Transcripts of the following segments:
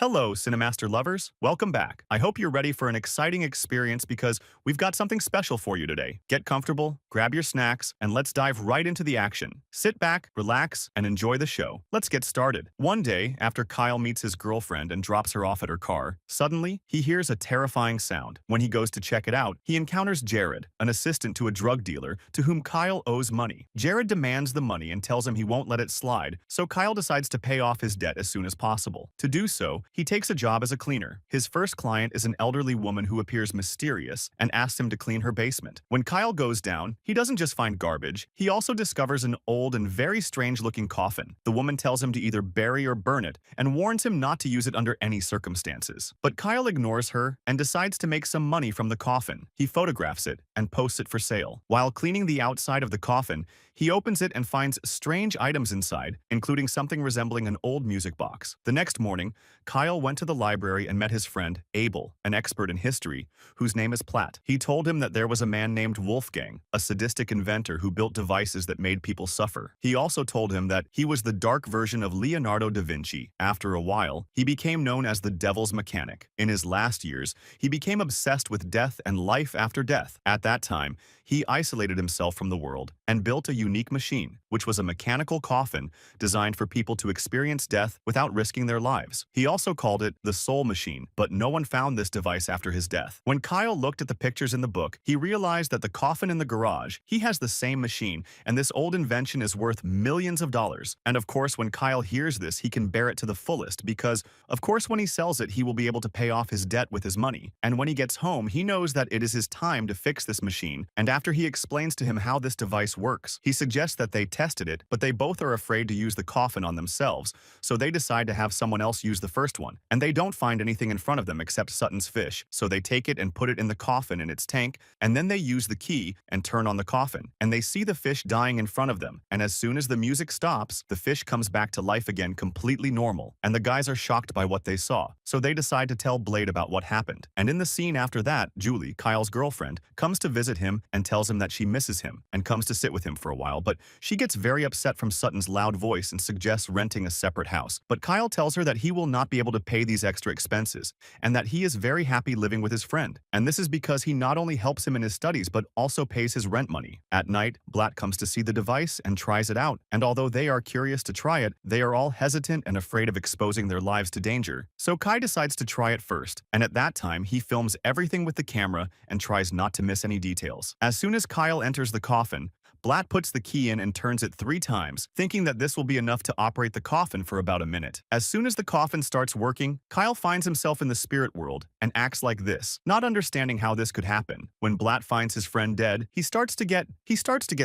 Hello, CineMaster lovers. Welcome back. I hope you're ready for an exciting experience because we've got something special for you today. Get comfortable, grab your snacks, and let's dive right into the action. Sit back, relax, and enjoy the show. Let's get started. One day, after Kyle meets his girlfriend and drops her off at her car, suddenly, he hears a terrifying sound. When he goes to check it out, he encounters Jared, an assistant to a drug dealer to whom Kyle owes money. Jared demands the money and tells him he won't let it slide, so Kyle decides to pay off his debt as soon as possible. To do so, he takes a job as a cleaner. His first client is an elderly woman who appears mysterious and asks him to clean her basement. When Kyle goes down, he doesn't just find garbage, he also discovers an old and very strange-looking coffin. The woman tells him to either bury or burn it and warns him not to use it under any circumstances. But Kyle ignores her and decides to make some money from the coffin. He photographs it and posts it for sale. While cleaning the outside of the coffin, he opens it and finds strange items inside, including something resembling an old music box. The next morning, Kyle went to the library and met his friend, Abel, an expert in history, whose name is Platt. He told him that there was a man named Wolfgang, a sadistic inventor who built devices that made people suffer. He also told him that he was the dark version of Leonardo da Vinci. After a while, he became known as the Devil's Mechanic. In his last years, he became obsessed with death and life after death. At that time, he isolated himself from the world and built a unique machine, which was a mechanical coffin designed for people to experience death without risking their lives. He also called it the Soul Machine, but no one found this device after his death. When Kyle looked at the pictures in the book, he realized that the coffin in the garage, he has the same machine, and this old invention is worth millions of dollars. And of course, when Kyle hears this, he can bear it to the fullest because, of course, when he sells it, he will be able to pay off his debt with his money. And when he gets home, he knows that it is his time to fix this machine, and after he explains to him how this device works, he suggests that they tested it, but they both are afraid to use the coffin on themselves, so they decide to have someone else use the first one. And they don't find anything in front of them except Sutton's fish, so they take it and put it in the coffin in its tank, and then they use the key and turn on the coffin, and they see the fish dying in front of them, and as soon as the music stops, the fish comes back to life again completely normal, and the guys are shocked by what they saw, so they decide to tell Blade about what happened. And in the scene after that, Julie, Kyle's girlfriend, comes to visit him and tells him that she misses him and comes to sit with him for a while, but she gets very upset from Sutton's loud voice and suggests renting a separate house. But Kyle tells her that he will not be able to pay these extra expenses and that he is very happy living with his friend. And this is because he not only helps him in his studies but also pays his rent money. At night, Blatt comes to see the device and tries it out, and although they are curious to try it, they are all hesitant and afraid of exposing their lives to danger. So Kai decides to try it first, and at that time, he films everything with the camera and tries not to miss any details. As soon as Kyle enters the coffin, Blatt puts the key in and turns it 3 times, thinking that this will be enough to operate the coffin for about a minute. As soon as the coffin starts working, Kyle finds himself in the spirit world and acts like this, not understanding how this could happen. When Blatt finds his friend dead, he starts to get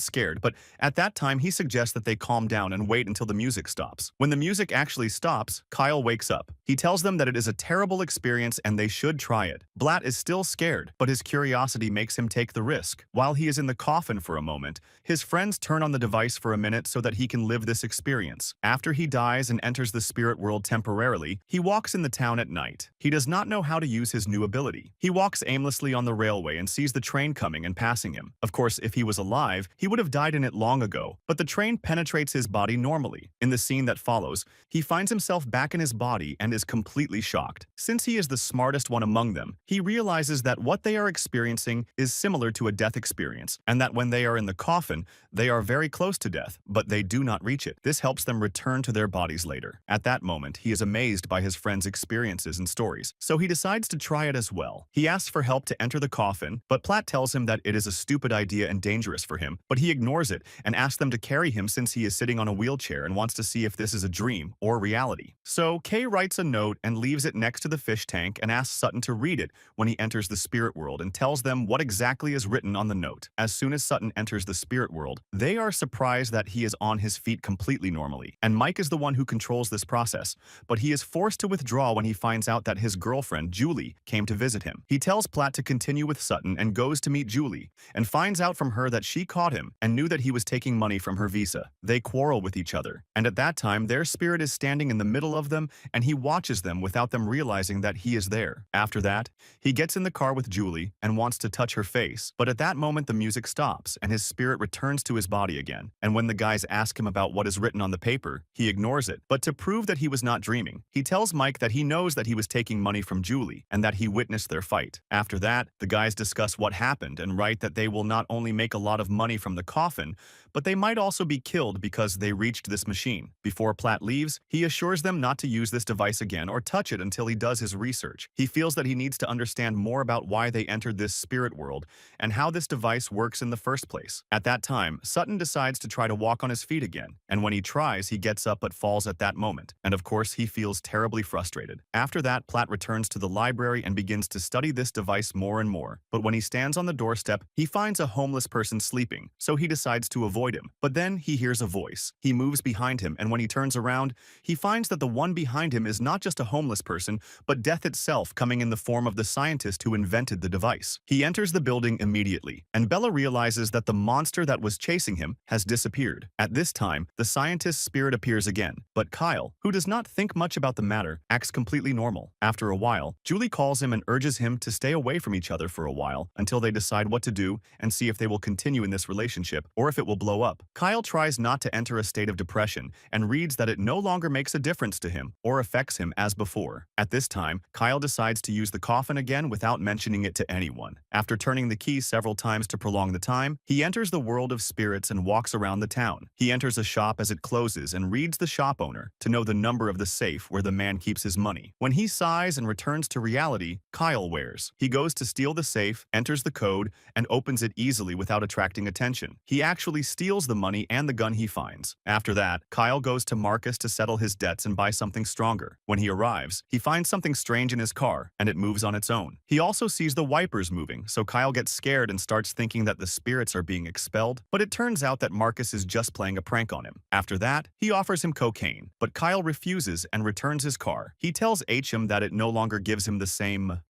scared, but at that time he suggests that they calm down and wait until the music stops. When the music actually stops, Kyle wakes up. He tells them that it is a terrible experience and they should try it. Blatt is still scared, but his curiosity makes him take the risk. While he is in the coffin for a moment, his friends turn on the device for a minute so that he can live this experience. After he dies and enters the spirit world temporarily, he walks in the town at night. He does not know how to use his new ability. He walks aimlessly on the railway and sees the train coming and passing him. Of course, if he was alive, he would have died in it long ago, but the train penetrates his body normally. In the scene that follows, he finds himself back in his body and is completely shocked. Since he is the smartest one among them, he realizes that what they are experiencing is similar to a death experience, and that when they are in the coffin, they are very close to death, but they do not reach it. This helps them return to their bodies later. At that moment, he is amazed by his friend's experiences and stories, so he decides to try it as well. He asks for help to enter the coffin, but Platt tells him that it is a stupid idea and dangerous for him, but he ignores it and asks them to carry him since he is sitting on a wheelchair and wants to see if this is a dream or reality. So Kay writes a note and leaves it next to the fish tank and asks Sutton to read it when he enters the spirit world and tells them what exactly is written on the note. As soon as Sutton enters the spirit world, they are surprised that he is on his feet completely normally, and Mike is the one who controls this process, but he is forced to withdraw when he finds out that his girlfriend, Julie, came to visit him. He tells Platt to continue with Sutton and goes to meet Julie, and finds out from her that she caught him and knew that he was taking money from her visa. They quarrel with each other, and at that time their spirit is standing in the middle of them and he watches them without them realizing that he is there. After that, he gets in the car with Julie and wants to touch her face, but at that moment the music stops and his spirit returns returns to his body again, and when the guys ask him about what is written on the paper, he ignores it. But to prove that he was not dreaming, he tells Mike that he knows that he was taking money from Julie and that he witnessed their fight. After that, the guys discuss what happened and write that they will not only make a lot of money from the coffin, but they might also be killed because they reached this machine. Before Platt leaves, he assures them not to use this device again or touch it until he does his research. He feels that he needs to understand more about why they entered this spirit world and how this device works in the first place. At that time, Sutton decides to try to walk on his feet again, and when he tries, he gets up but falls at that moment. And of course, he feels terribly frustrated. After that, Platt returns to the library and begins to study this device more and more. But when he stands on the doorstep, he finds a homeless person sleeping, so he decides to avoid him. But then he hears a voice. He moves behind him, and when he turns around, he finds that the one behind him is not just a homeless person, but death itself, coming in the form of the scientist who invented the device. He enters the building immediately, and Bella realizes that the monster that was chasing him has disappeared. At this time, the scientist's spirit appears again, but Kyle, who does not think much about the matter, acts completely normal. After a while, Julie calls him and urges him to stay away from each other for a while until they decide what to do and see if they will continue in this relationship or if it will blow up. Kyle tries not to enter a state of depression and reads that it no longer makes a difference to him or affects him as before. At this time, Kyle decides to use the coffin again without mentioning it to anyone. After turning the key several times to prolong the time, he enters the world of spirits and walks around the town. He enters a shop as it closes and reads the shop owner to know the number of the safe where the man keeps his money. When he sighs and returns to reality, Kyle wears. He goes to steal the safe, enters the code, and opens it easily without attracting attention. He actually steals the money and the gun he finds. After that, Kyle goes to Marcus to settle his debts and buy something stronger. When he arrives, he finds something strange in his car, and it moves on its own. He also sees the wipers moving, so Kyle gets scared and starts thinking that the spirits are being expelled, but it turns out that Marcus is just playing a prank on him. After that, he offers him cocaine, but Kyle refuses and returns his car. He tells HM that it no longer gives him the same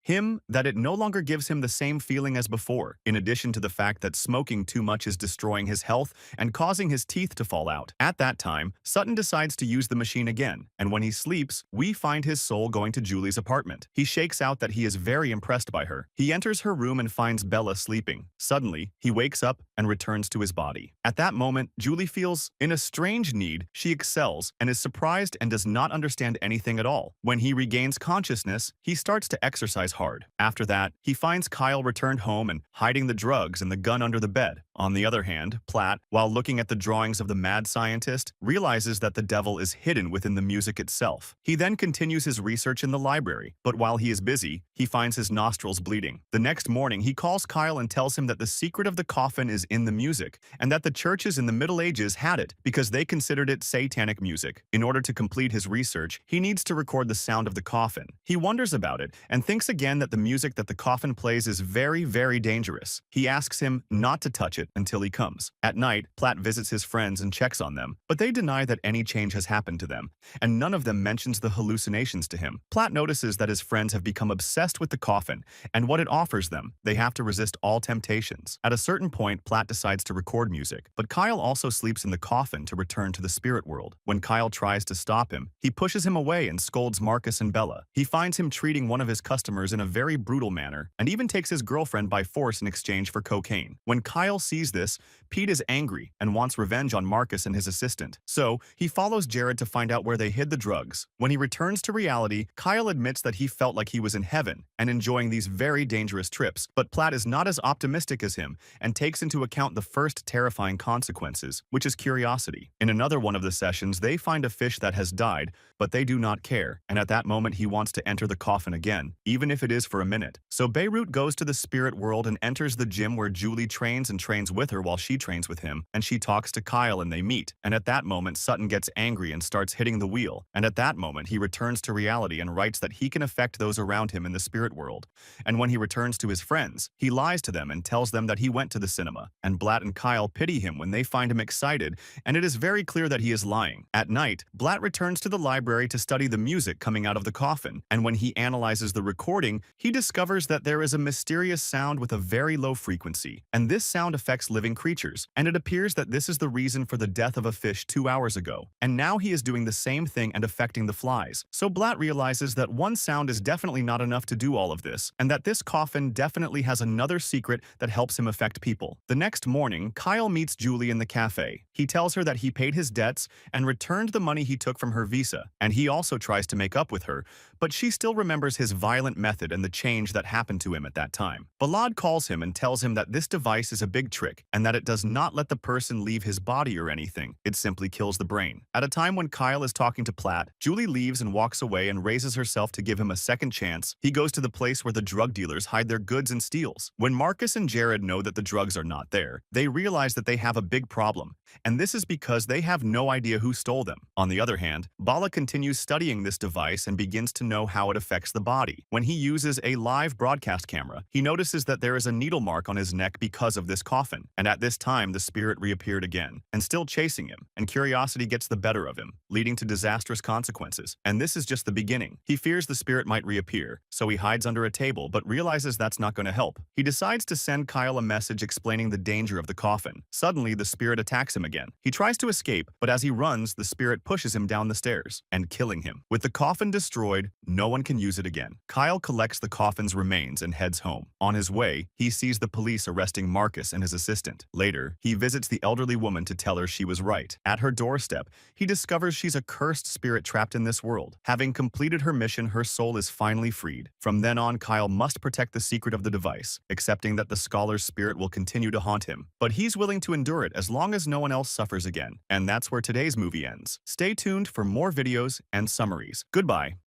feeling as before, in addition to the fact that smoking too much is destroying his health and causing his teeth to fall out. At that time, Sutton decides to use the machine again, and when he sleeps, we find his soul going to Julie's apartment. He shakes out that he is very impressed by her. He enters her room and finds Bella sleeping. Suddenly, he wakes up and returns to his body. At that moment, Julie feels in a strange need. She excels and is surprised and does not understand anything at all. When he regains consciousness, he starts to exercise hard. After that, he finds Kyle returned home and hiding the drugs and the gun under the bed. On the other hand, Platt, while looking at the drawings of the mad scientist, realizes that the devil is hidden within the music itself. He then continues his research in the library, but while he is busy, he finds his nostrils bleeding. The next morning, he calls Kyle and tells him that the secret of the coffin is in the music, and that the churches in the Middle Ages had it because they considered it satanic music. In order to complete his research, he needs to record the sound of the coffin. He wonders about it and thinks again that the music that the coffin plays is very, very dangerous. He asks him not to touch it until he comes. At night, Platt visits his friends and checks on them, but they deny that any change has happened to them, and none of them mentions the hallucinations to him. Platt notices that his friends have become obsessed with the coffin and what it offers them. They have to resist all temptations. At a certain point, Platt decides to record music, but Kyle also sleeps in the coffin to return to the spirit world. When Kyle tries to stop him, he pushes him away and scolds Marcus and Bella. He finds him treating one of his customers in a very brutal manner and even takes his girlfriend by force in exchange for cocaine. When Kyle sees this, Pete is angry and wants revenge on Marcus and his assistant. So, he follows Jared to find out where they hid the drugs. When he returns to reality, Kyle admits that he felt like he was in heaven and enjoying these very dangerous trips, but Platt is not as optimistic as him and takes into account the first terrifying consequences, which is curiosity. In another one of the sessions, they find a fish that has died, but they do not care, and at that moment he wants to enter the coffin again, even if it is for a minute. So Beirut goes to the spirit world and enters the gym where Julie trains and trains with her while she trains with him, and she talks to Kyle and they meet. And at that moment, Sutton gets angry and starts hitting the wheel, and at that moment he returns to reality and writes that he can affect those around him in the spirit world. And when he returns to his friends, he lies to them and tells them that he went to the cinema, and Blatt and Kyle pity him when they find him excited, and it is very clear that he is lying. At night, Blatt returns to the library to study the music coming out of the coffin, and when he analyzes the recording, he discovers that there is a mysterious sound with a very low frequency, and this sound affects affects living creatures, and it appears that this is the reason for the death of a fish 2 hours ago. And now he is doing the same thing and affecting the flies. So Blatt realizes that one sound is definitely not enough to do all of this, and that this coffin definitely has another secret that helps him affect people. The next morning, Kyle meets Julie in the cafe. He tells her that he paid his debts and returned the money he took from her visa, and he also tries to make up with her, but she still remembers his violent method and the change that happened to him at that time. Balad calls him and tells him that this device is a big trick and that it does not let the person leave his body or anything. It simply kills the brain. At a time when Kyle is talking to Platt, Julie leaves and walks away and raises herself to give him a second chance. He goes to the place where the drug dealers hide their goods and steals. When Marcus and Jared know that the drugs are not there, they realize that they have a big problem, and this is because they have no idea who stole them. On the other hand, Bala continues studying this device and begins to know how it affects the body. When he uses a live broadcast camera, he notices that there is a needle mark on his neck because of this coffin, and at this time the spirit reappeared again, and still chasing him, and curiosity gets the better of him, leading to disastrous consequences. And this is just the beginning. He fears the spirit might reappear, so he hides under a table but realizes that's not going to help. He decides to send Kyle a message explaining the danger of the coffin. Suddenly, the spirit attacks him again. He tries to escape, but as he runs, the spirit pushes him down the stairs, and killing him. With the coffin destroyed, no one can use it again. Kyle collects the coffin's remains and heads home. On his way, he sees the police arresting Marcus and his assistant. Later, he visits the elderly woman to tell her she was right. At her doorstep, he discovers she's a cursed spirit trapped in this world. Having completed her mission, her soul is finally freed. From then on, Kyle must protect the secret of the device, accepting that the scholar's spirit will continue to haunt him. But he's willing to endure it as long as no one else suffers again. And that's where today's movie ends. Stay tuned for more videos and summaries. Goodbye.